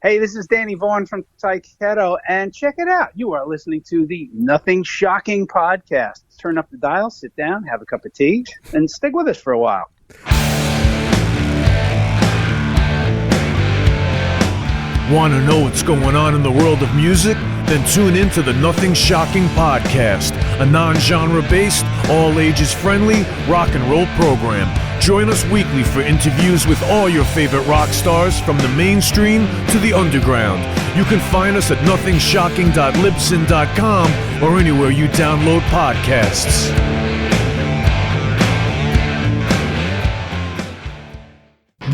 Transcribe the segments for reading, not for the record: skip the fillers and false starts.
Hey, this is Danny Vaughn from Tyketto, and check it out. You are listening to the Nothing Shocking podcast. Turn up the dial, sit down, have a cup of tea, and stick with us for a while. Want to know what's going on in the world of music? Then tune in to the Nothing Shocking podcast, a non-genre based, all ages friendly rock and roll program. Join us weekly for interviews with all your favorite rock stars from the mainstream to the underground. You can find us at nothingshocking.libsyn.com or anywhere you download podcasts.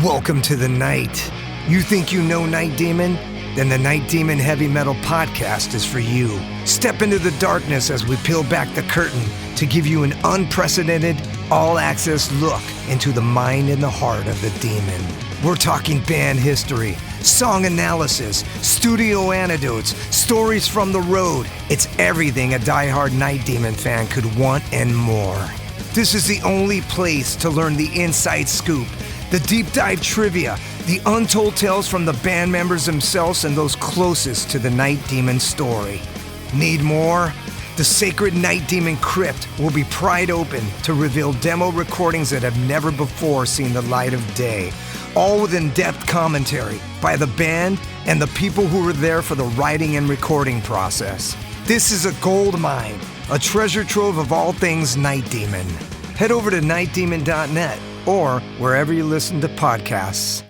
Welcome to the night. You think you know Night Demon? Then the Night Demon Heavy Metal Podcast is for you. Step into the darkness as we peel back the curtain to give you an unprecedented, all-access look into the mind and the heart of the demon. We're talking band history, song analysis, studio anecdotes, stories from the road. It's everything a diehard Night Demon fan could want and more. This is the only place to learn the inside scoop, the deep dive trivia, the untold tales from the band members themselves and those closest to the Night Demon story. Need more? The sacred Night Demon Crypt will be pried open to reveal demo recordings that have never before seen the light of day, all with in-depth commentary by the band and the people who were there for the writing and recording process. This is a gold mine, a treasure trove of all things Night Demon. Head over to nightdemon.net or wherever you listen to podcasts.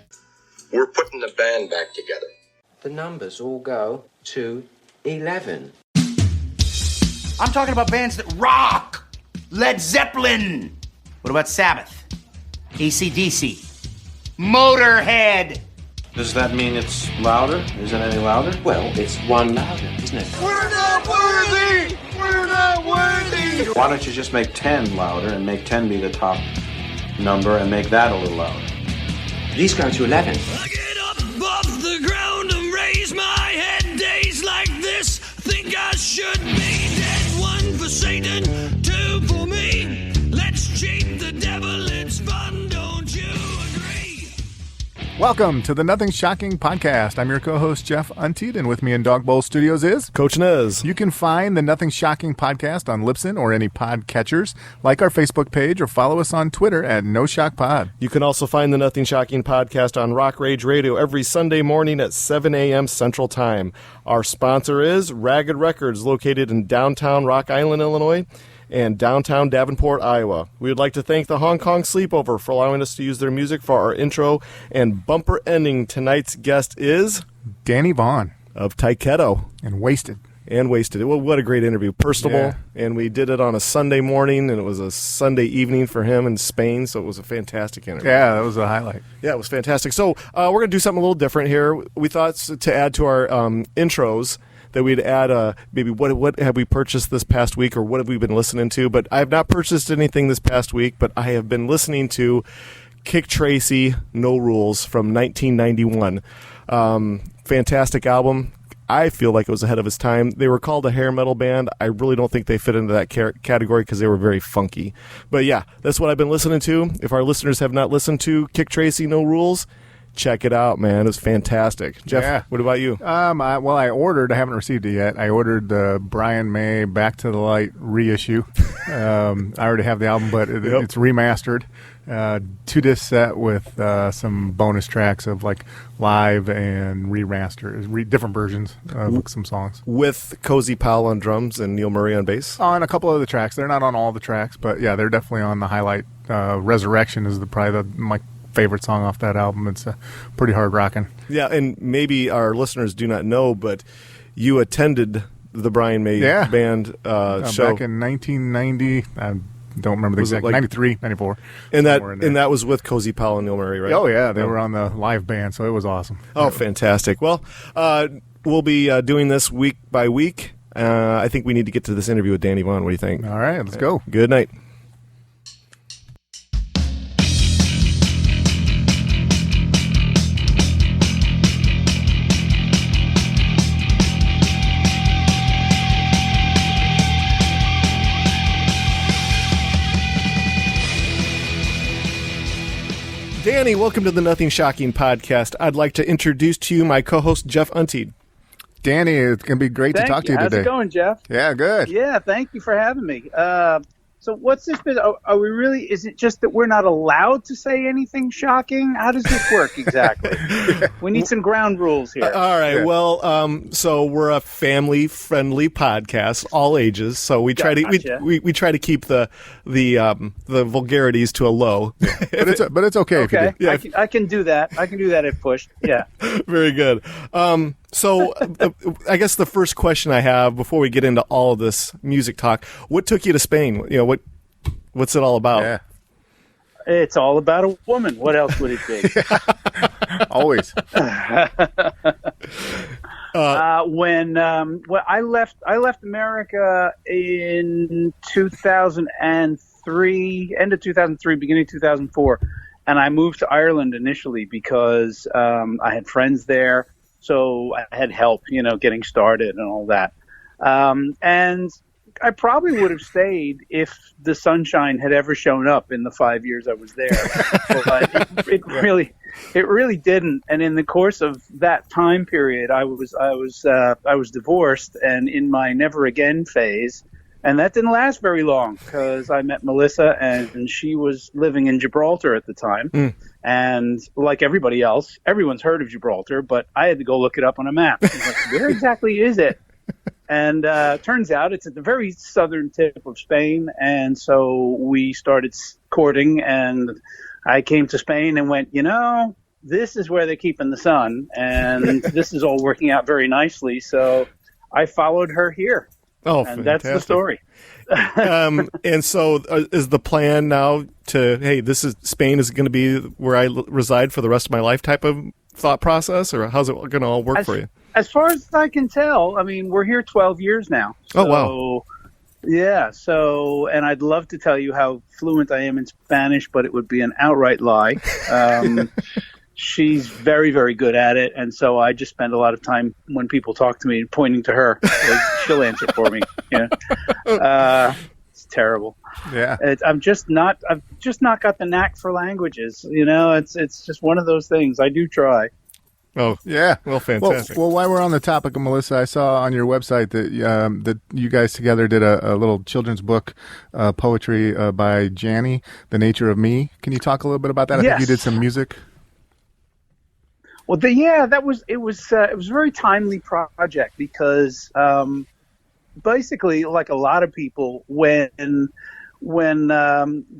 We're putting the band back together. The numbers all go to 11. I'm talking about bands that rock. Led Zeppelin. What about Sabbath? AC/DC. Motorhead. Does that mean it's louder? Is it any louder? Well, it's one louder, isn't it? We're not worthy! We're not worthy! Why don't you just make 10 louder and make 10 be the top number and make that a little louder? These go to 11. I get up off the ground and raise my head. Days like this, think I should be dead. One for Satan, two for me. Let's cheat the devil, it's fun, don't you agree? Welcome to the Nothing Shocking podcast. I'm your co-host, Jeff Untied, and with me in Dog Bowl Studios is Coach Nez. You can find the Nothing Shocking podcast on Libsyn or any podcatchers. Like our Facebook page or follow us on Twitter at No Shock Pod. You can also find the Nothing Shocking podcast on Rock Rage Radio every Sunday morning at 7 a.m. Central Time. Our sponsor is Ragged Records, located in downtown Rock Island, Illinois, and downtown Davenport, Iowa. We would like to thank the Hong Kong Sleepover for allowing us to use their music for our intro and bumper ending. Tonight's guest is Danny Vaughn of Tyketto and Waysted. Well, what a great interview. Personable, Yeah. And we did it on a Sunday morning, and it was a Sunday evening for him in Spain, so it was a fantastic interview. Yeah, that was a highlight. Yeah, it was fantastic. So we're going to do something a little different here. We thought to add to our intros that we'd add maybe what have we purchased this past week or what have we been listening to. But I have not purchased anything this past week, but I have been listening to Kick Tracy, No Rules from 1991. Fantastic album. I feel like it was ahead of its time. They were called a hair metal band. I really don't think they fit into that category because they were very funky. But yeah, that's what I've been listening to. If our listeners have not listened to Kick Tracy, No Rules, check it out, man. It was fantastic. Jeff, What about you? I ordered. I haven't received it yet. I ordered the Brian May Back to the Light reissue. I already have the album, but it's remastered. 2-disc set with some bonus tracks of like live and remastered, different versions of some songs. With Cozy Powell on drums and Neil Murray on bass? On a couple of the tracks. They're not on all the tracks, but yeah, they're definitely on the highlight. Resurrection is my favorite song off that album. It's pretty hard rocking. Yeah, and maybe our listeners do not know, but you attended the Brian May band show back in 1990. I don't remember the exact 93, 94. And that was with Cozy Powell and Neil Murray, right? Oh yeah, they were on the live band, so it was awesome. Oh, fantastic. Well, we'll be doing this week by week. I think we need to get to this interview with Danny Vaughn. What do you think? All right, let's go. Good night. Danny, welcome to the Nothing Shocking podcast. I'd like to introduce to you my co-host, Jeff Untied. Danny, it's going to be great to talk to you today. How's it going, Jeff? Yeah, good. Yeah, thank you for having me. So what's this been? Are we really, is it just that we're not allowed to say anything shocking? How does this work exactly? We need some ground rules here. All right. Yeah. Well, so we're a family-friendly podcast, all ages. So we try to we try to keep the vulgarities to a low. but it's okay. If you do. Yeah, I can do that. I can do that if pushed. Yeah. Very good. So I guess the first question I have before we get into all of this music talk, what took you to Spain? You know, what's it all about? Yeah. It's all about a woman. What else would it be? Always. When I left America in 2003, end of 2003, beginning of 2004, and I moved to Ireland initially because I had friends there. So I had help, getting started and all that. And I probably would have stayed if the sunshine had ever shown up in the 5 years I was there. But it really didn't. And in the course of that time period, I was divorced and in my never again phase. And that didn't last very long because I met Melissa and she was living in Gibraltar at the time. Mm. And like everybody else, everyone's heard of Gibraltar, but I had to go look it up on a map. I was like, where exactly is it? And turns out it's at the very southern tip of Spain. And so we started courting and I came to Spain and went, this is where they're keeping the sun. And this is all working out very nicely. So I followed her here. Oh, and fantastic. That's the story. And so is the plan now Spain is going to be where I reside for the rest of my life type of thought process, or how's it going to all work for you? As far as I can tell, I mean, we're here 12 years now. So, oh, wow. Yeah. So, and I'd love to tell you how fluent I am in Spanish, but it would be an outright lie. She's very, very good at it, and so I just spend a lot of time when people talk to me pointing to her. She'll answer for me. It's terrible. Yeah, I've just not got the knack for languages. It's just one of those things. I do try. Oh yeah, well, fantastic. Well, while we're on the topic of Melissa, I saw on your website that you guys together did a little children's book, poetry by Janny, The Nature of Me. Can you talk a little bit about that? I think you did some music. Well, it was a very timely project because basically, like a lot of people, when the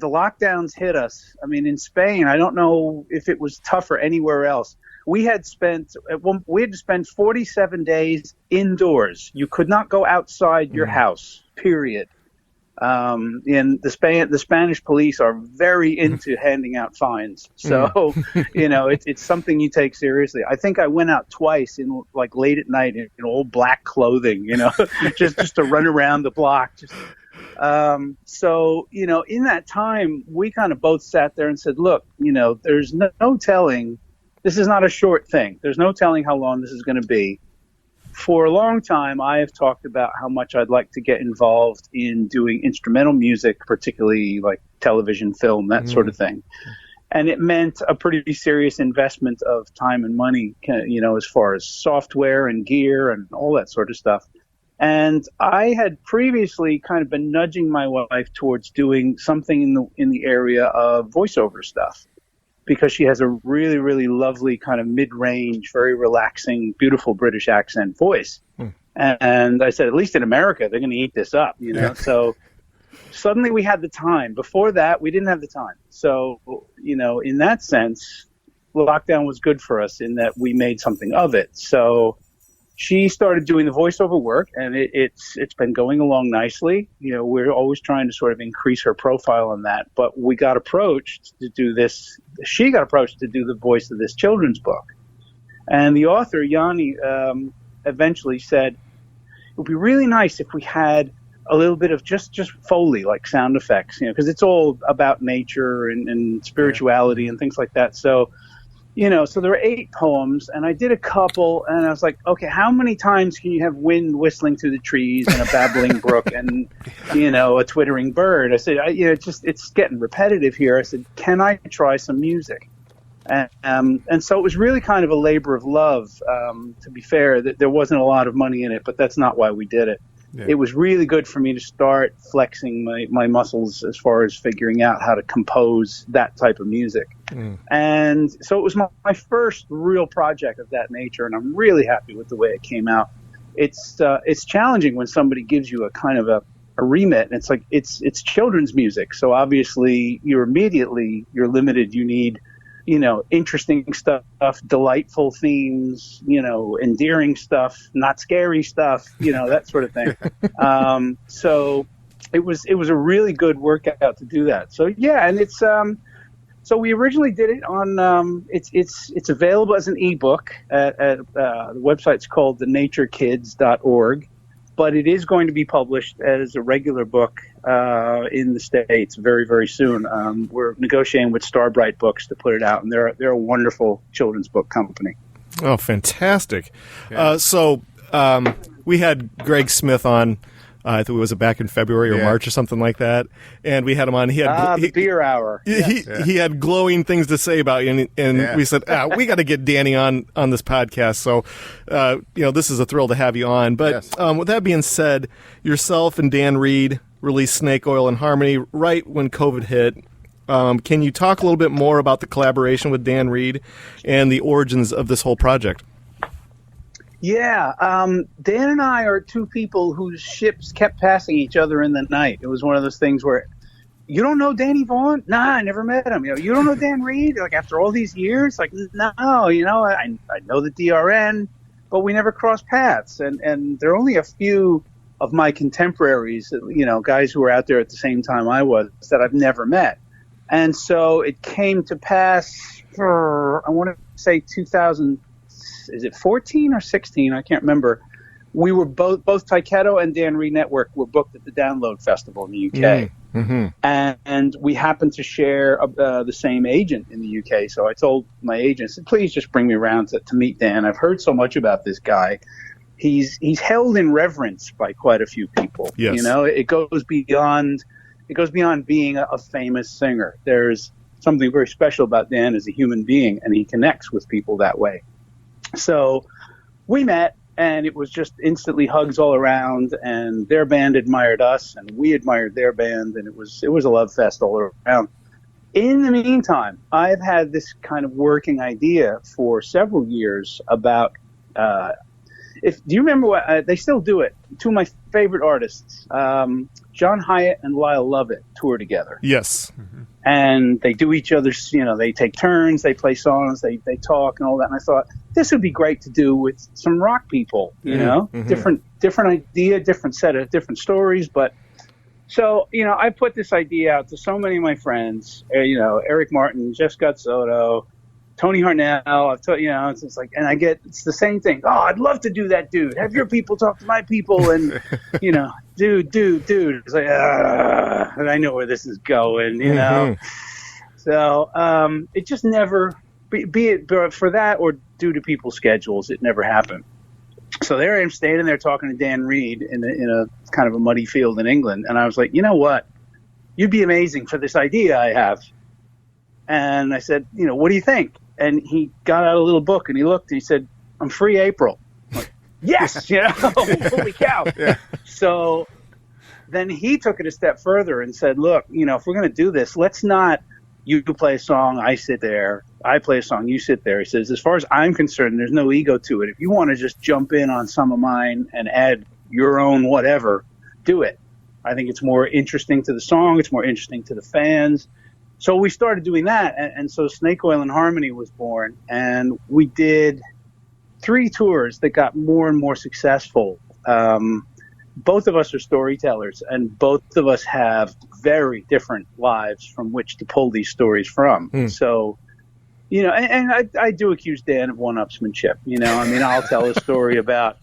lockdowns hit us, I mean, in Spain, I don't know if it was tougher anywhere else. We had to spend 47 days indoors. You could not go outside your house, period. And the Spanish police are very into handing out fines. So, it's something you take seriously. I think I went out twice in like late at night in old black clothing, just to run around the block. So, in that time, we kind of both sat there and said, look, there's no telling. This is not a short thing. There's no telling how long this is going to be. For a long time, I have talked about how much I'd like to get involved in doing instrumental music, particularly like television, film, that sort of thing. And it meant a pretty serious investment of time and money, as far as software and gear and all that sort of stuff. And I had previously kind of been nudging my wife towards doing something in the area of voiceover stuff, because she has a really, really lovely kind of mid-range, very relaxing, beautiful British accent voice. And I said, at least in America, they're going to eat this up, So suddenly we had the time. Before that, we didn't have the time. So, in that sense, lockdown was good for us in that we made something of it. So she started doing the voiceover work, and it's been going along nicely. We're always trying to sort of increase her profile on that. But we got approached to do this. She got approached to do the voice of this children's book. And the author, Yanni, eventually said, it would be really nice if we had a little bit of just Foley, like sound effects, because it's all about nature and spirituality and things like that. So, so there were 8 poems, and I did a couple, and I was like, okay, how many times can you have wind whistling through the trees and a babbling brook and, a twittering bird? I said, it's getting repetitive here. I said, can I try some music? And so it was really kind of a labor of love. To be fair, there wasn't a lot of money in it, but that's not why we did it. Yeah. It was really good for me to start flexing my muscles as far as figuring out how to compose that type of music. And so it was my first real project of that nature, and I'm really happy with the way it came out. It's challenging when somebody gives you a kind of a remit, and it's like it's children's music, so obviously you're limited. You need interesting stuff, delightful themes, endearing stuff, not scary stuff, that sort of thing. So it was a really good workout to do that. So yeah, and it's so we originally did it on it's available as an ebook at the website's called thenaturekids.org. But it is going to be published as a regular book in the States very, very soon. We're negotiating with Starbright Books to put it out, and they're a wonderful children's book company. Oh, fantastic! Yeah. So we had Greg Smith on. I think it was back in February or March or something like that, and we had him on. He had the beer hour. He had glowing things to say about you, and we said we got to get Danny on this podcast. So, this is a thrill to have you on. But with that being said, yourself and Dan Reed released Snake Oil and Harmony right when COVID hit. Can you talk a little bit more about the collaboration with Dan Reed and the origins of this whole project? Yeah, Dan and I are two people whose ships kept passing each other in the night. It was one of those things where, you don't know Danny Vaughn? Nah, I never met him. You don't know Dan Reed? Like, after all these years? Like, no, I know the DRN, but we never crossed paths. And there are only a few of my contemporaries, guys who were out there at the same time I was, that I've never met. And so it came to pass for, I want to say 2000. Is it 14 or 16? I can't remember. We were both Tyketto and Dan Reed Network were booked at the Download Festival in the UK. Mm-hmm. And we happened to share the same agent in the UK. So I told my agent, I said, please just bring me around to meet Dan. I've heard so much about this guy. He's held in reverence by quite a few people. Yes. It goes beyond being a famous singer. There's something very special about Dan as a human being, and he connects with people that way. So we met, and it was just instantly hugs all around, and their band admired us, and we admired their band, and it was a love fest all around. In the meantime, I've had this kind of working idea for several years about do you remember what they still do it? Two of my favorite artists, John Hyatt and Lyle Lovett, tour together. Yes. Mm-hmm. And they do each other's, they take turns, they play songs, they talk and all that. And I thought this would be great to do with some rock people, mm-hmm. different idea, different set of different stories. But so, I put this idea out to so many of my friends, Eric Martin, Jeff Scott Soto, Tony Harnell. I've told it's like, and it's the same thing. Oh, I'd love to do that, dude. Have your people talk to my people, and dude. It's like, and I know where this is going, Mm-hmm. So it just never, be it for that or due to people's schedules, it never happened. So there I am standing there talking to Dan Reed in a kind of a muddy field in England, and I was like, you know what? You'd be amazing for this idea I have. And I said, what do you think? And he got out a little book and he looked and he said, I'm free April. I'm like, yes, holy cow. Yeah. So then he took it a step further and said, look, if we're going to do this, let's not, you play a song, I sit there, I play a song, you sit there. He says, as far as I'm concerned, there's no ego to it. If you want to just jump in on some of mine and add your own whatever, do it. I think it's more interesting to the song. It's more interesting to the fans. So we started doing that, and so Snake Oil and Harmony was born, and we did 3 tours that got more and more successful. Both of us are storytellers, and both of us have very different lives from which to pull these stories from. So, and I do accuse Dan of one-upsmanship. I'll tell a story about,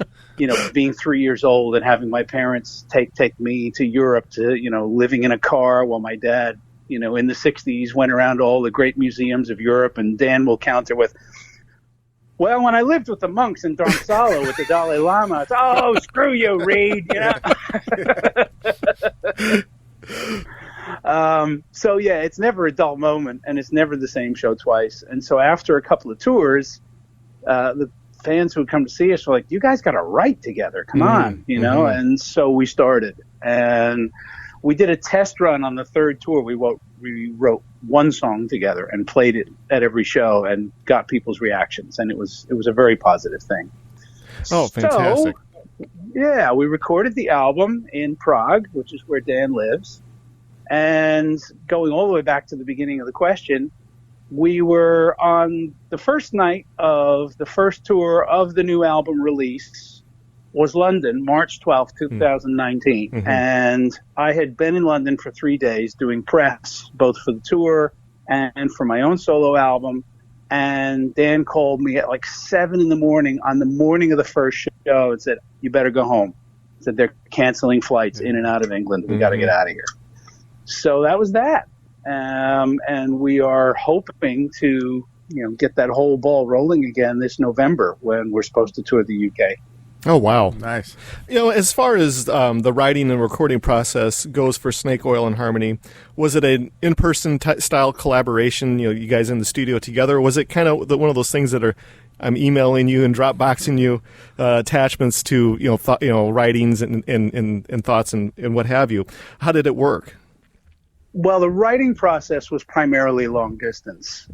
being 3 years old and having my parents take me to Europe to, living in a car while my dad, in the 60s, went around to all the great museums of Europe, and Dan will counter with, well, when I lived with the monks in Dharamsala with the Dalai Lama, it's, oh, screw you, Reed, So yeah, it's never a dull moment, and it's never the same show twice. And so after a couple of tours, the fans who would come to see us were like, "You guys got to write together, come on," you know. And so we started, and we did a test run on the third tour. We wrote one song together and played it at every show and got people's reactions, and it was a very positive thing. Oh, fantastic! So, yeah, we recorded the album in Prague, which is where Dan lives. And going all the way back to the beginning of the question, we were on the first night of the first tour of the new album release was London, March 12th, 2019. Mm-hmm. And I had been in London for 3 days doing press, both for the tour and for my own solo album. And Dan called me at like 7 a.m. on the morning of the first show and said, "You better go home." He said, "They're canceling flights in and out of England. We got to get out of here." So that was that. And we are hoping to, get that whole ball rolling again this November when we're supposed to tour the UK. Oh, wow. Nice. As far as the writing and recording process goes for Snake Oil and Harmony, was it an in-person style collaboration, you guys in the studio together? Or was it kind of one of those things that I'm emailing you and Dropboxing you attachments to, writings and thoughts and what have you? How did it work? Well, the writing process was primarily long distance.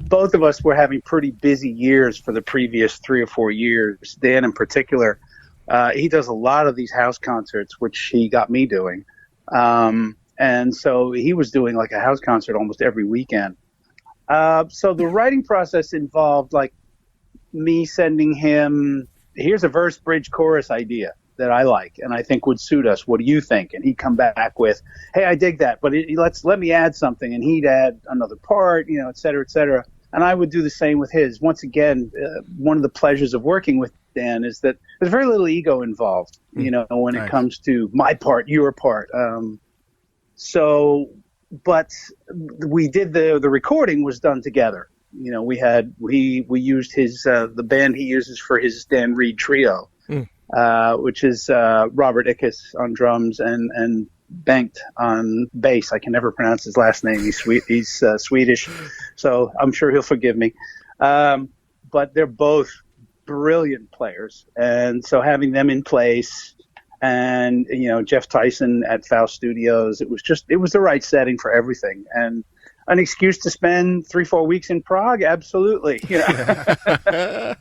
Both of us were having pretty busy years for the previous 3 or 4 years. Dan in particular, he does a lot of these house concerts, which he got me doing. And so he was doing like a house concert almost every weekend. So the writing process involved like me sending him, here's a verse, bridge, chorus idea that I like and I think would suit us. What do you think? And he'd come back with, "Hey, I dig that, but let me add something." And he'd add another part, et cetera, et cetera. And I would do the same with his. Once again, one of the pleasures of working with Dan is that there's very little ego involved, when it comes to my part, your part. But we did the recording was done together. We used his the band he uses for his Dan Reed trio. Which is Robert Ickes on drums and Bengt on bass. I can never pronounce his last name. He's Swedish, so I'm sure he'll forgive me. But they're both brilliant players, and so having them in place, and Jeff Tyson at Faust Studios, it was the right setting for everything, and an excuse to spend 3-4 weeks in Prague. Absolutely.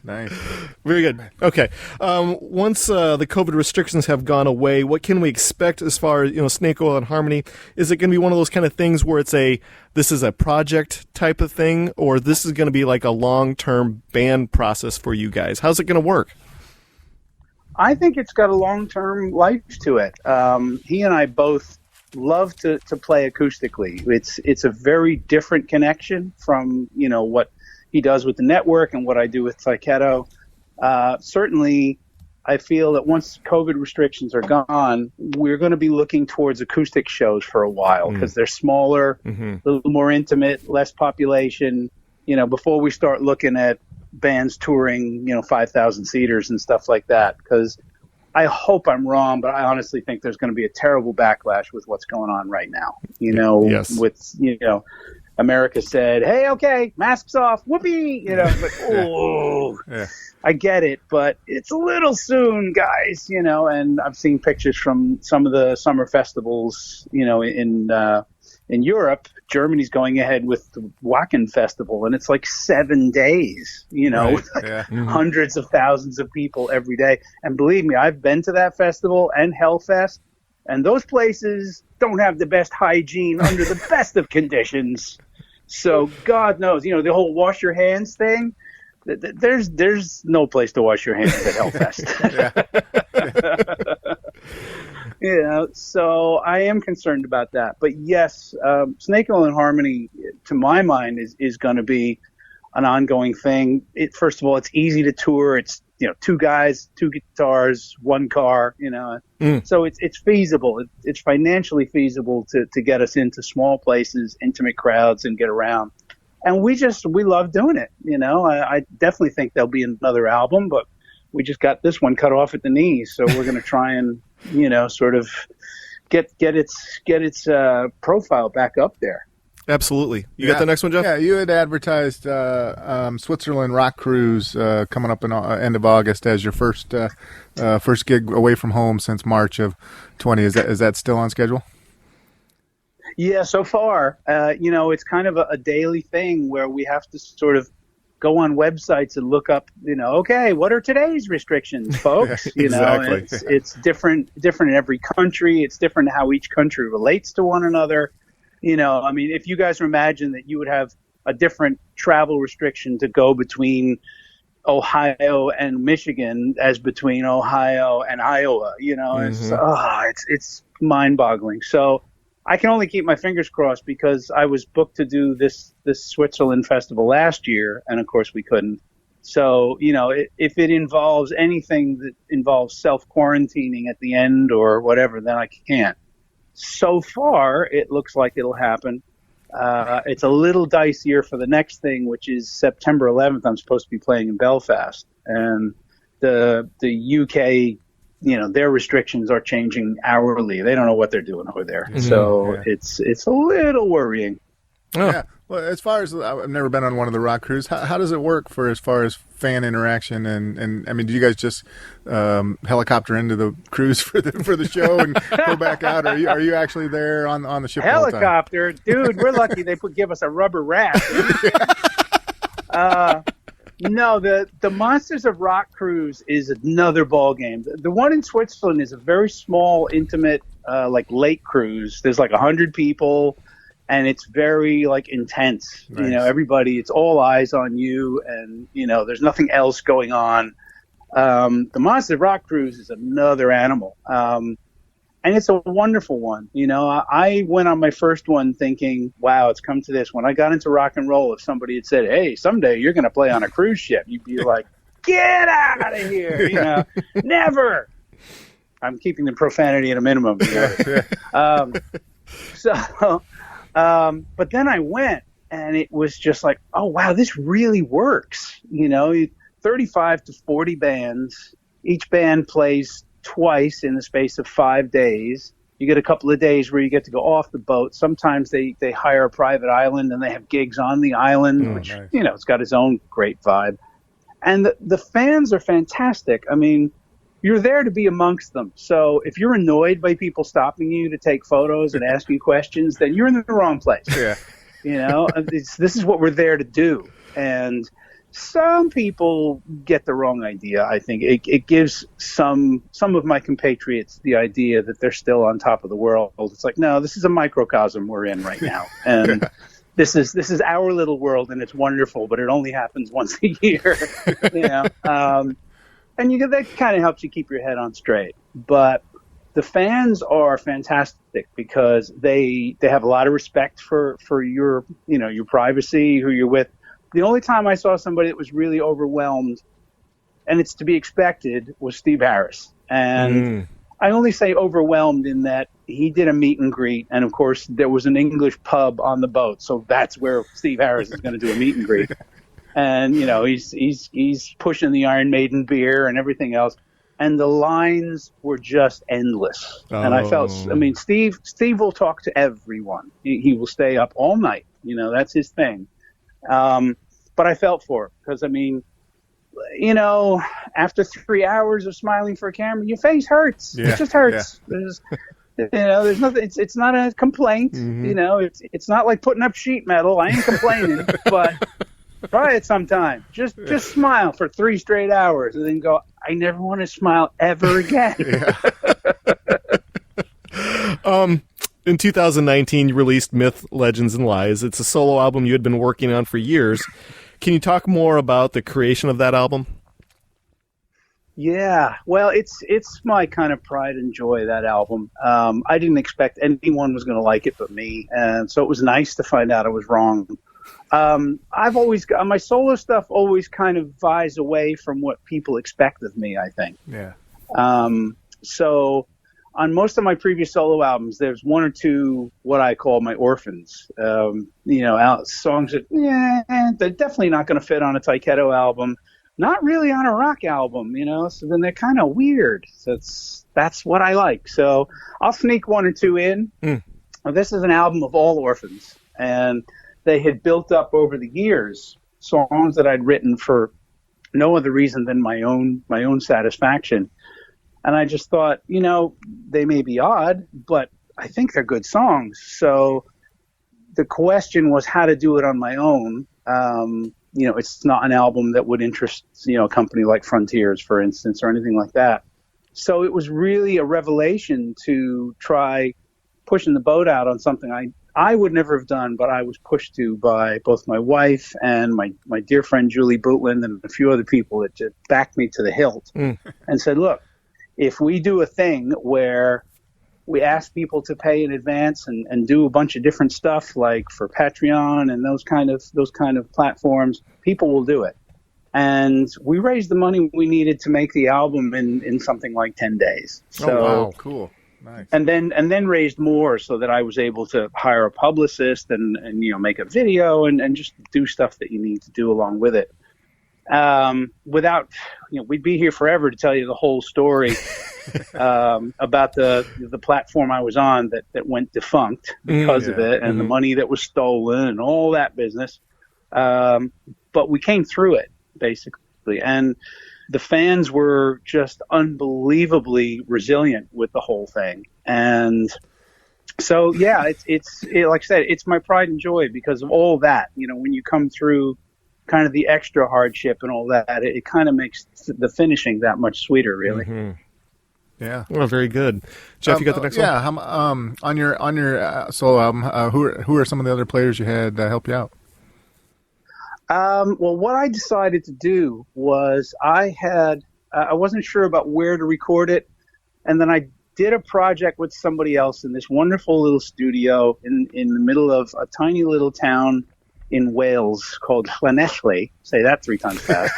Nice. Very good. Okay. Once the COVID restrictions have gone away, what can we expect as far as, Snake Oil and Harmony? Is it going to be one of those kind of things where this is a project type of thing, or this is going to be like a long-term band process for you guys? How's it going to work? I think it's got a long-term life to it. He and I both love to play acoustically. It's a very different connection from what he does with the network and what I do with Tyketto. Certainly, I feel that once COVID restrictions are gone, we're going to be looking towards acoustic shows for a while because they're smaller, a little more intimate, less population. Before we start looking at bands touring, 5,000 seaters and stuff like that, because I hope I'm wrong, but I honestly think there's going to be a terrible backlash with what's going on right now. Yes. With America said, "Hey, okay, masks off, whoopee," yeah. I get it, but it's a little soon, guys. And I've seen pictures from some of the summer festivals, in Europe. Germany's going ahead with the Wacken Festival, and it's like 7 days, with hundreds of thousands of people every day. And believe me, I've been to that festival and Hellfest, and those places don't have the best hygiene under the best of conditions. So God knows, the whole wash your hands thing, there's no place to wash your hands at Hellfest. So I am concerned about that. But yes, Snake Oil and Harmony, to my mind, is going to be an ongoing thing. First of all, it's easy to tour. It's 2 guys, 2 guitars, 1 car. So it's feasible. It's financially feasible to get us into small places, intimate crowds, and get around. And we love doing it. I definitely think there'll be another album, but we just got this one cut off at the knees, so we're going to try and sort of get its profile back up there. Absolutely. You got the next one, Jeff? Yeah, you had advertised Switzerland Rock Cruise coming up in end of August as your first gig away from home since March of 20. Is that still on schedule? Yeah, so far, it's kind of a daily thing where we have to sort of go on websites and look up, okay, what are today's restrictions, folks? Exactly. It's different in every country. It's different how each country relates to one another. If you guys imagine that you would have a different travel restriction to go between Ohio and Michigan as between Ohio and Iowa, it's mind-boggling. So I can only keep my fingers crossed because I was booked to do this Switzerland festival last year, and of course we couldn't. So, if it involves anything that involves self-quarantining at the end or whatever, then I can't. So far, it looks like it'll happen. It's a little dicier for the next thing, which is September 11th. I'm supposed to be playing in Belfast, and the UK, their restrictions are changing hourly. They don't know what they're doing over there, so it's a little worrying. Oh. Yeah. Well, as far as I've never been on one of the rock cruises, how does it work as far as fan interaction and I mean, do you guys just helicopter into the cruise for the show and go back out? Or are you actually there on the ship? Helicopter, dude. We're lucky they give us a rubber raft. No, the Monsters of Rock cruise is another ball game. The one in Switzerland is a very small, intimate, lake cruise. There's 100 people. And it's very intense, nice. Everybody, it's all eyes on you and, there's nothing else going on. The Monster Rock Cruise is another animal. And it's a wonderful one. I went on my first one thinking, wow, it's come to this. When I got into rock and roll, if somebody had said, hey, someday you're going to play on a cruise ship, you'd be like, get out of here, never. I'm keeping the profanity at a minimum. But then I went, and it was just like, oh, wow, this really works. 35 to 40 bands. Each band plays twice in the space of 5 days. You get a couple of days where you get to go off the boat. Sometimes they hire a private island, and they have gigs on the island, which, nice. It's got its own great vibe. And the fans are fantastic. I mean, you're there to be amongst them. So if you're annoyed by people stopping you to take photos and ask you questions, then you're in the wrong place. Yeah. This is what we're there to do. And some people get the wrong idea. I think it gives some of my compatriots the idea that they're still on top of the world. It's like, no, this is a microcosm we're in right now. And this is our little world, and it's wonderful, but it only happens once a year. And that kind of helps you keep your head on straight. But the fans are fantastic because they have a lot of respect for your your privacy, who you're with. The only time I saw somebody that was really overwhelmed, and it's to be expected, was Steve Harris. And I only say overwhelmed in that he did a meet and greet, and of course there was an English pub on the boat, so that's where Steve Harris is going to do a meet and greet. And he's pushing the Iron Maiden beer and everything else, and the lines were just endless. And I felt, Steve will talk to everyone. He will stay up all night. That's his thing. But I felt for him because after 3 hours of smiling for a camera, your face hurts. Yeah, it just hurts. Yeah. There's nothing. It's not a complaint. It's not like putting up sheet metal. I ain't complaining, but. Try it sometime. Just smile for 3 straight hours and then go, I never want to smile ever again. In 2019, you released Myth, Legends, and Lies. It's a solo album you had been working on for years. Can you talk more about the creation of that album? Yeah, well, it's my kind of pride and joy, that album. I didn't expect anyone was going to like it but me, and so it was nice to find out I was wrong. I've always got my solo stuff always kind of vies away from what people expect of me, I think. Yeah. So on most of my previous solo albums, there's 1 or 2 what I call my orphans. Songs that they're definitely not going to fit on a Tyketto album, not really on a rock album, so then they're kind of weird. So that's what I like. So I'll sneak one or two in. This is an album of all orphans, and they had built up over the years songs that I'd written for no other reason than my own satisfaction. And I just thought, they may be odd, but I think they're good songs. So the question was how to do it on my own. It's not an album that would interest, a company like Frontiers, for instance, or anything like that. So it was really a revelation to try pushing the boat out on something I would never have done, but I was pushed to by both my wife and my dear friend Julie Bootland and a few other people that just backed me to the hilt and said, look, if we do a thing where we ask people to pay in advance and do a bunch of different stuff like for Patreon and those kind of platforms, people will do it. And we raised the money we needed to make the album in something like 10 days. So, oh, wow, cool. Nice. And then raised more so that I was able to hire a publicist and make a video and just do stuff that you need to do along with it. Without, we'd be here forever to tell you the whole story about the platform I was on that went defunct because of it and the money that was stolen and all that business. But we came through it basically, and the fans were just unbelievably resilient with the whole thing. And so, yeah, it's like I said, it's my pride and joy because of all that. When you come through kind of the extra hardship and all that, it kind of makes the finishing that much sweeter, really. Yeah. Well, very good. Jeff, you got the next one? Yeah. On your solo album, who are some of the other players you had help you out? Well, what I decided to do was I wasn't sure about where to record it, and then I did a project with somebody else in this wonderful little studio in the middle of a tiny little town in Wales called Llanelli. Say that 3 times fast.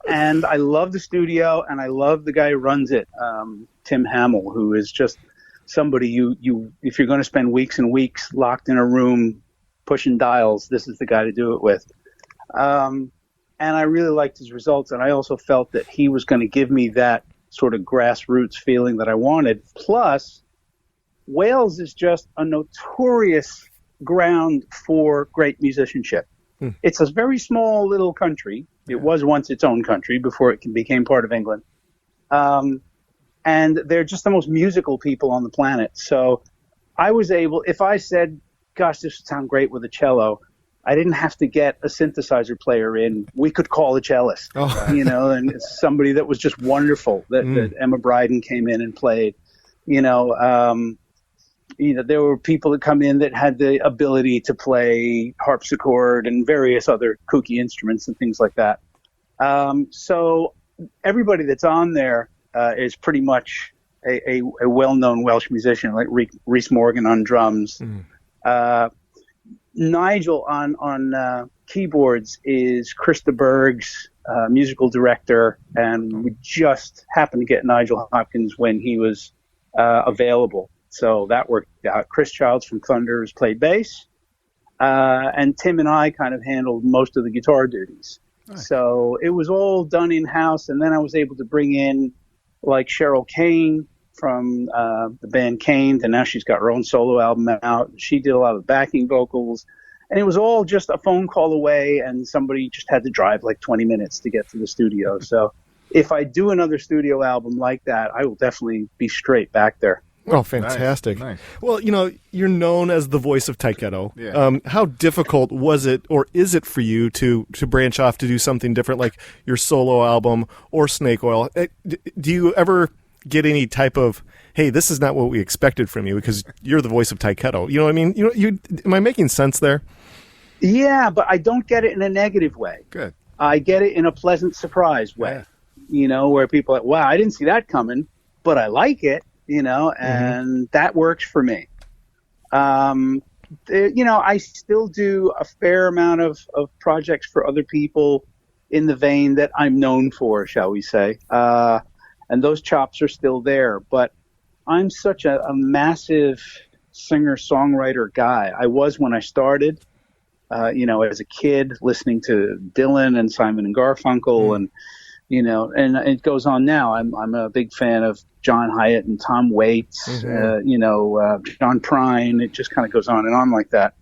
And I love the studio, and I love the guy who runs it, Tim Hamill, who is just somebody you if you're going to spend weeks and weeks locked in a room pushing dials, this is the guy to do it with. And I really liked his results, and I also felt that he was going to give me that sort of grassroots feeling that I wanted. Plus, Wales is just a notorious ground for great musicianship. It's a very small little country. It was once its own country before it became part of England. And they're just the most musical people on the planet. So I was able, if I said, gosh, this would sound great with a cello, I didn't have to get a synthesizer player in. We could call a cellist, and it's somebody that was just wonderful that Emma Bryden came in and played. There were people that come in that had the ability to play harpsichord and various other kooky instruments and things like that. So everybody that's on there is pretty much a well-known Welsh musician, like Rhys Morgan on drums. Nigel on keyboards is Krista Berg's musical director, and we just happened to get Nigel Hopkins when he was available. So that worked out. Chris Childs from Thunders played bass, and Tim and I kind of handled most of the guitar duties. Nice. So it was all done in-house, and then I was able to bring in like Cheryl Kane from the band Kane, and now she's got her own solo album out. She did a lot of the backing vocals, and it was all just a phone call away, and somebody just had to drive like 20 minutes to get to the studio. So if I do another studio album like that, I will definitely be straight back there. Oh, fantastic. Nice. Well, you're known as the voice of Tyketto. Yeah. How difficult was it, or is it for you to branch off to do something different, like your solo album or Snake Oil? Do you ever get any type of, hey, this is not what we expected from you because you're the voice of Tyketto? You know what I mean? Am I making sense there? Yeah, but I don't get it in a negative way. Good. I get it in a pleasant surprise way, where people are like, wow, I didn't see that coming, but I like it. And that works for me. I still do a fair amount of projects for other people in the vein that I'm known for, shall we say. And those chops are still there. But I'm such a massive singer-songwriter guy. I was when I started. as a kid, listening to Dylan and Simon and Garfunkel, and and it goes on now. I'm a big fan of John Hyatt and Tom Waits, John Prine. It just kind of goes on and on like that.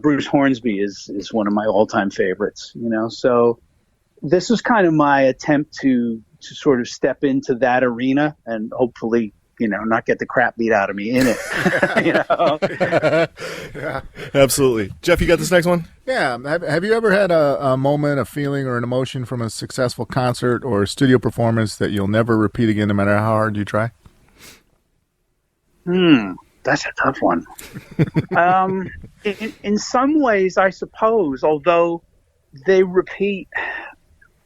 Bruce Hornsby is one of my all-time favorites. So this was kind of my attempt to sort of step into that arena and hopefully, not get the crap beat out of me in it. Yeah, absolutely. Jeff, you got this next one? Yeah. Have you ever had a moment, a feeling, or an emotion from a successful concert or studio performance that you'll never repeat again, no matter how hard you try? That's a tough one. In some ways, I suppose, although they repeat.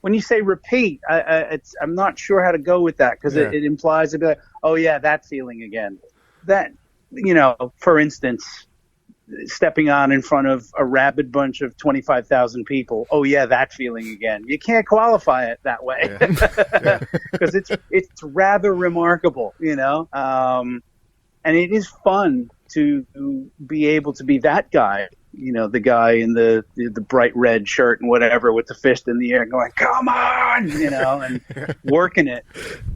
When you say repeat, I'm not sure how to go with that because it implies to be like, oh yeah, that feeling again. That, for instance, stepping on in front of a rabid bunch of 25,000 people. Oh yeah, that feeling again. You can't qualify it that way because it's rather remarkable, and it is fun to be able to be that guy. The guy in the bright red shirt and whatever with the fist in the air going, come on, and working it,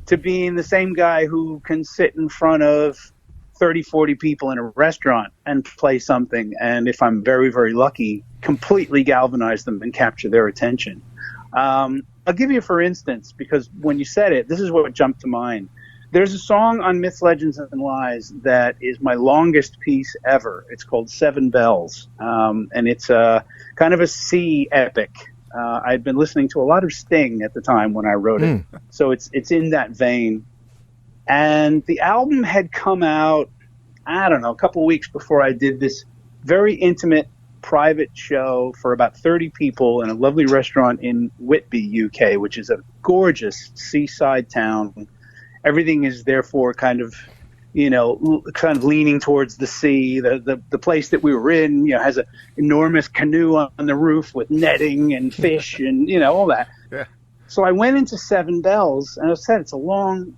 to being the same guy who can sit in front of 30, 40 people in a restaurant and play something. And if I'm very, very lucky, completely galvanize them and capture their attention. I'll give you, for instance, because when you said it, this is what jumped to mind. There's a song on Myths, Legends, and Lies that is my longest piece ever. It's called Seven Bells, and it's a kind of a sea epic. I'd been listening to a lot of Sting at the time when I wrote it, so it's in that vein. And the album had come out, I don't know, a couple weeks before I did this very intimate private show for about 30 people in a lovely restaurant in Whitby, UK, which is a gorgeous seaside town. Everything is therefore kind of leaning towards the sea. The place that we were in, has an enormous canoe on the roof with netting and fish and, all that. Yeah. So I went into Seven Bells, and I said, it's a long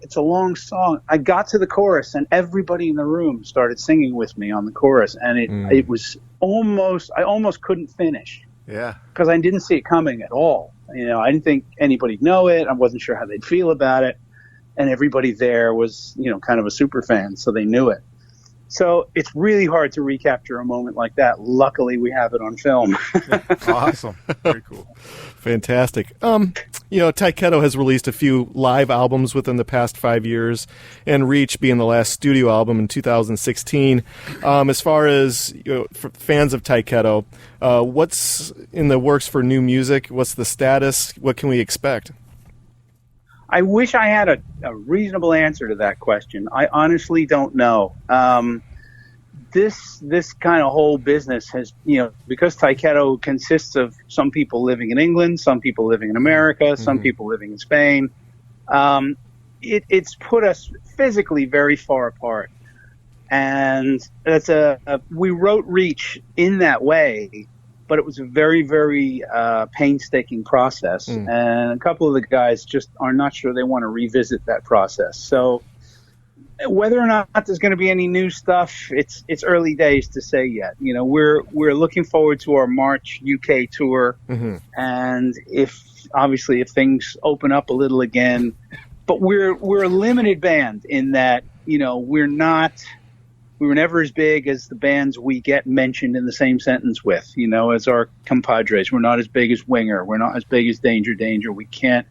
song. I got to the chorus, and everybody in the room started singing with me on the chorus, and it was I almost couldn't finish. Yeah. Because I didn't see it coming at all. I didn't think anybody'd know it. I wasn't sure how they'd feel about it. And everybody there was, kind of a super fan, so they knew it. So it's really hard to recapture a moment like that. Luckily, we have it on film. Awesome. Very cool. Fantastic. Tyketto has released a few live albums within the past 5 years, and Reach being the last studio album in 2016. As far as for fans of Tyketto, what's in the works for new music? What's the status? What can we expect? I wish I had a reasonable answer to that question. I honestly don't know. This kind of whole business has, because Tyketto consists of some people living in England, some people living in America, some people living in Spain, it's put us physically very far apart. And we wrote Reach in that way, but it was a very, very painstaking process. And a couple of the guys just are not sure they want to revisit that process. So whether or not there's going to be any new stuff, it's early days to say yet. We're looking forward to our March UK tour. And if things open up a little again, but we're a limited band in that, we were never as big as the bands we get mentioned in the same sentence with, as our compadres. We're not as big as Winger. We're not as big as Danger Danger. We can't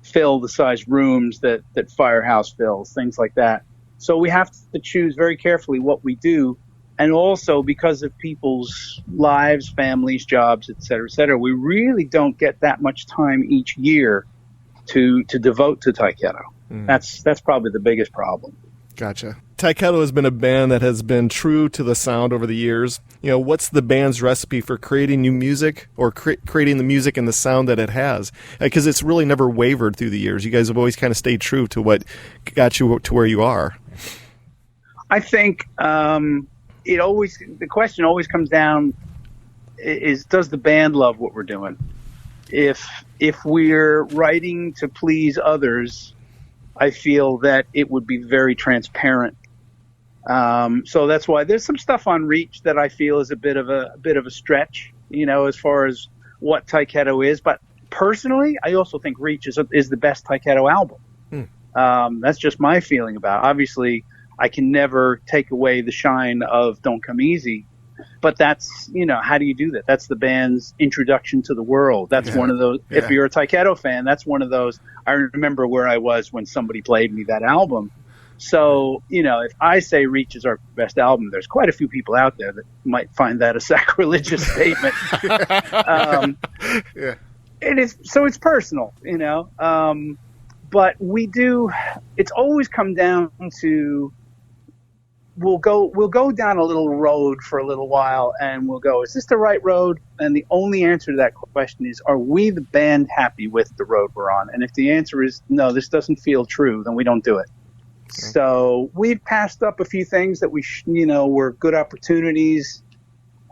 fill the size rooms that Firehouse fills, things like that. So we have to choose very carefully what we do. And also because of people's lives, families, jobs, et cetera, we really don't get that much time each year to devote to Tyketto. That's probably the biggest problem. Gotcha. Tyketto has been a band that has been true to the sound over the years. What's the band's recipe for creating new music or creating the music and the sound that it has? Because it's really never wavered through the years. You guys have always kind of stayed true to what got you to where you are. I think the question always comes down is, does the band love what we're doing? If we're writing to please others, I feel that it would be very transparent. So that's why there's some stuff on Reach that I feel is a bit of a stretch. as far as what Tyketto is. But personally, I also think Reach is the best Tyketto album. That's just my feeling about it. Obviously, I can never take away the shine of Don't Come Easy. But that's, how do you do that? That's the band's introduction to the world. That's one of those, if you're a Tyketto fan, that's one of those. I remember where I was when somebody played me that album. So, if I say Reach is our best album, there's quite a few people out there that might find that a sacrilegious statement. It is, so it's personal, but it's always come down to, we'll go down a little road for a little while and we'll go, is this the right road? And the only answer to that question is, are we the band happy with the road we're on? And if the answer is no, this doesn't feel true, then we don't do it. Okay. So we've passed up a few things that were good opportunities.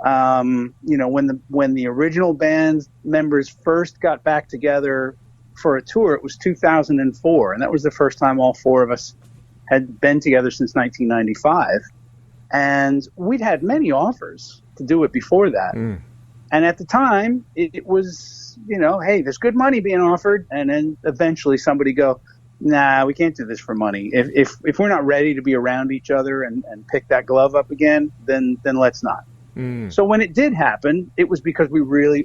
When the original band members first got back together for a tour, it was 2004. And that was the first time all four of us had been together since 1995, and we'd had many offers to do it before that. And at the time, it was, hey, there's good money being offered, and then eventually somebody go, nah, we can't do this for money. If we're not ready to be around each other and pick that glove up again, then let's not. So when it did happen, it was because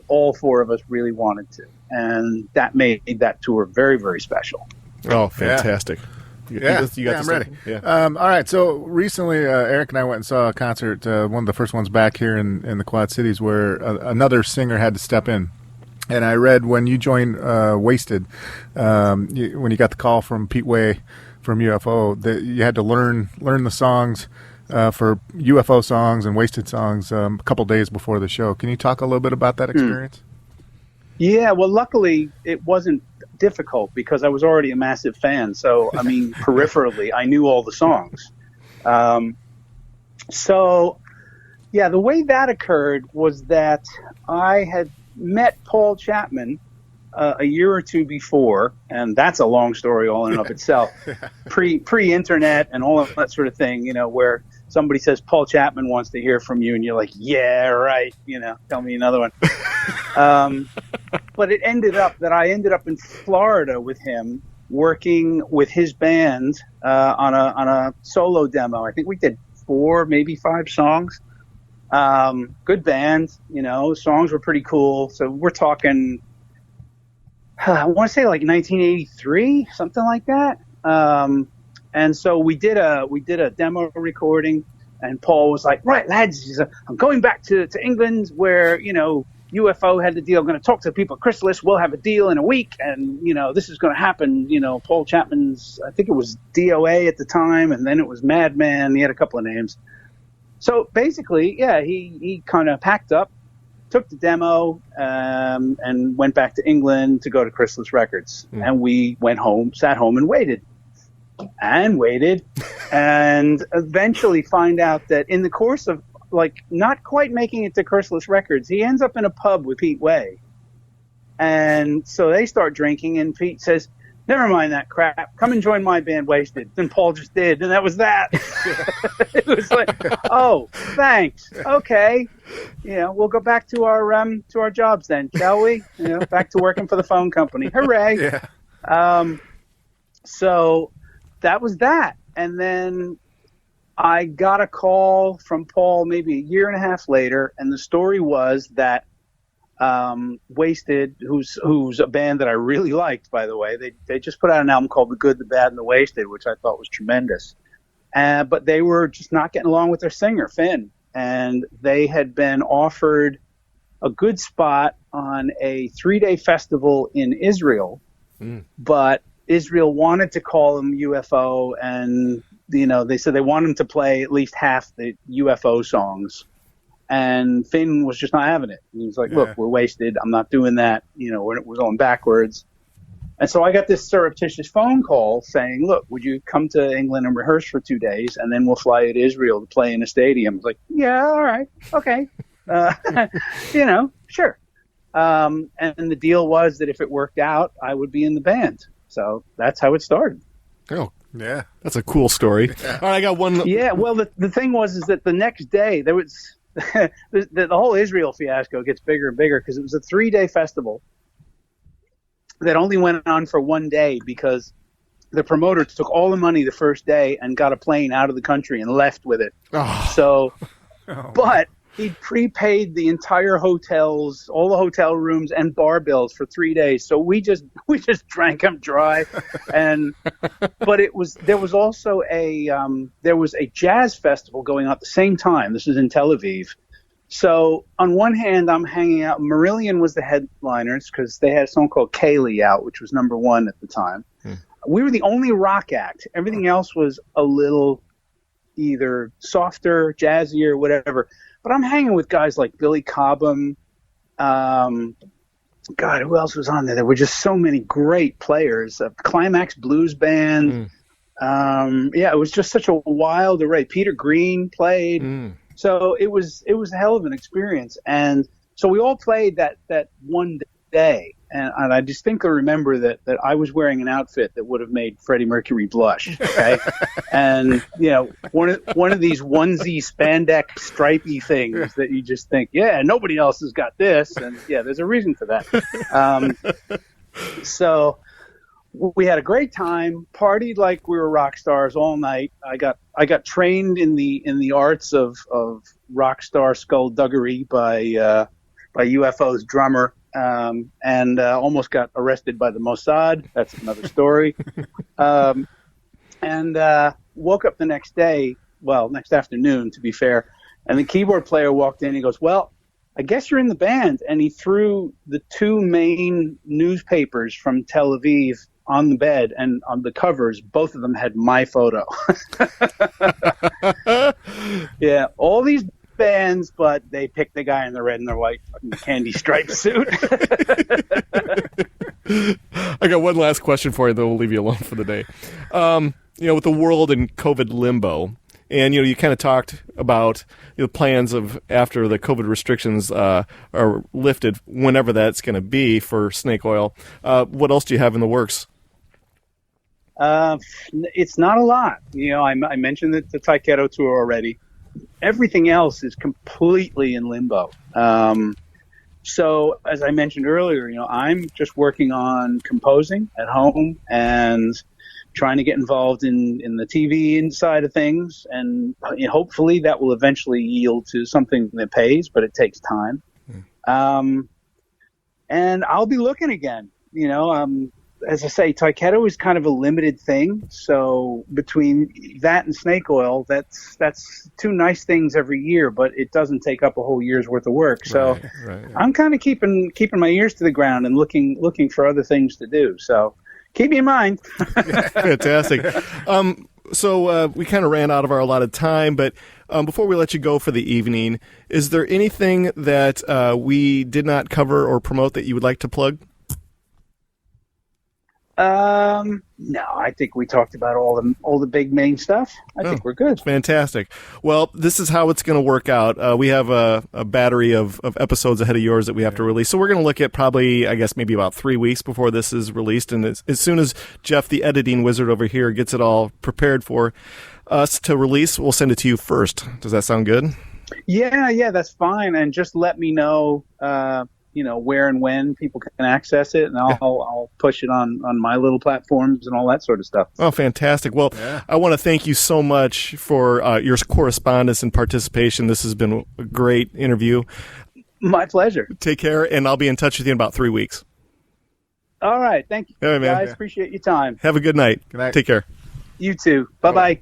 all four of us really wanted to, and that made that tour very, very special. Oh, fantastic. I'm ready. All right, so recently Eric and I went and saw a concert, one of the first ones back here in the Quad Cities, where another singer had to step in. And I read when you joined Waysted, when you got the call from Pete Way from UFO, that you had to learn the songs for UFO songs and Waysted songs a couple days before the show. Can you talk a little bit about that experience? Yeah, well, luckily it wasn't difficult because I was already a massive fan. So, peripherally, I knew all the songs. The way that occurred was that I had met Paul Chapman a year or two before, and that's a long story all in and of itself, pre-internet and all of that sort of thing, where somebody says Paul Chapman wants to hear from you, and you're like, yeah, right, tell me another one. But it ended up that I ended up in Florida with him, working with his band on a solo demo. I think we did 4, maybe 5 songs. Good band, songs were pretty cool. So we're talking, I want to say like 1983, something like that. And so we did a demo recording, and Paul was like, right, lads, I'm going back to England where, UFO had the deal. I'm going to talk to the people at Chrysalis. We'll have a deal in a week. And, this is going to happen. Paul Chapman's, I think it was DOA at the time. And then it was Madman. He had a couple of names. So basically, he kind of packed up, took the demo, and went back to England to go to Chrysalis Records. And we went home, sat home and waited. And eventually find out that in the course of not quite making it to Chrysalis Records, he ends up in a pub with Pete Way. And so they start drinking, and Pete says, never mind that crap, come and join my band Waysted. And Paul just did, and that was that. It was like, oh, thanks, okay, we'll go back to our jobs then, shall we? Back to working for the phone company. Hooray. So that was that. And then I got a call from Paul maybe a year and a half later, and the story was that Waysted, who's a band that I really liked, by the way, they just put out an album called The Good, the Bad, and the Waysted, which I thought was tremendous. But they were just not getting along with their singer, Finn, and they had been offered a good spot on a 3-day festival in Israel, but Israel wanted to call them UFO, and they said they want him to play at least half the UFO songs. And Finn was just not having it. He was like, look, we're Waysted. I'm not doing that. We're going backwards. And so I got this surreptitious phone call saying, look, would you come to England and rehearse for 2 days, and then we'll fly you to Israel to play in a stadium? I was like, yeah, all right, okay. Sure. And the deal was that if it worked out, I would be in the band. So that's how it started. Oh, yeah. That's a cool story. All right, I got one. Yeah, well, the thing was is that the next day there was the whole Israel fiasco gets bigger and bigger because it was a 3-day festival that only went on for 1 day because the promoter took all the money the first day and got a plane out of the country and left with it. Oh. So, but he prepaid the entire hotels, all the hotel rooms and bar bills for 3 days. So we just drank them dry. But there was also a jazz festival going on at the same time. This is in Tel Aviv. So on one hand, I'm hanging out. Marillion was the headliners because they had a song called Kaylee out, which was number 1 at the time. We were the only rock act. Everything else was a little either softer, jazzier, whatever. But I'm hanging with guys like Billy Cobham. God, who else was on there? There were just so many great players. Climax Blues Band. It was just such a wild array. Peter Green played. So it was a hell of an experience. And so we all played that one day. And I distinctly remember that I was wearing an outfit that would have made Freddie Mercury blush. Okay, and one of these onesie spandex stripy things that you just think, yeah, nobody else has got this, and yeah, there's a reason for that. So we had a great time, partied like we were rock stars all night. I got trained in the arts of rock star skullduggery by UFO's drummer. And almost got arrested by the Mossad. That's another story. And woke up the next day, next afternoon, to be fair, and the keyboard player walked in. He goes, "Well, I guess you're in the band." And he threw the 2 main newspapers from Tel Aviv on the bed, and on the covers, both of them had my photo. Yeah, all these bands, but they picked the guy in the red and the white candy striped suit. I got one last question for you, then we'll leave you alone for the day. With the world in COVID limbo, and you kind of talked about plans of after the COVID restrictions are lifted, whenever that's going to be for Snake Oil. What else do you have in the works? It's not a lot. I mentioned the Tyketto tour already. Everything else is completely in limbo. So as I mentioned earlier, I'm just working on composing at home and trying to get involved in the TV inside of things. And hopefully that will eventually yield to something that pays, but it takes time. And I'll be looking again, as I say, Tyketto is kind of a limited thing. So between that and Snake Oil, that's 2 nice things every year, but it doesn't take up a whole year's worth of work. So right. I'm kind of keeping my ears to the ground and looking for other things to do. So keep me in mind. Fantastic. So we kind of ran out of our allotted time, but before we let you go for the evening, is there anything that we did not cover or promote that you would like to plug? No, I think we talked about all the big main stuff. I think we're good. Fantastic. Well, this is how it's going to work out. We have a battery of episodes ahead of yours that we have to release. So we're going to look at probably, I guess, maybe about 3 weeks before this is released. And as soon as Jeff, the editing wizard over here, gets it all prepared for us to release, we'll send it to you first. Does that sound good? Yeah, that's fine. And just let me know, where and when people can access it, and I'll push it on my little platforms and all that sort of stuff. Oh, fantastic. Well, I want to thank you so much for your correspondence and participation. This has been a great interview. My pleasure. Take care, and I'll be in touch with you in about 3 weeks. All right. Thank you, all right, man. Guys. Appreciate your time. Have a good night. Good night. Take care. You too. Bye-bye.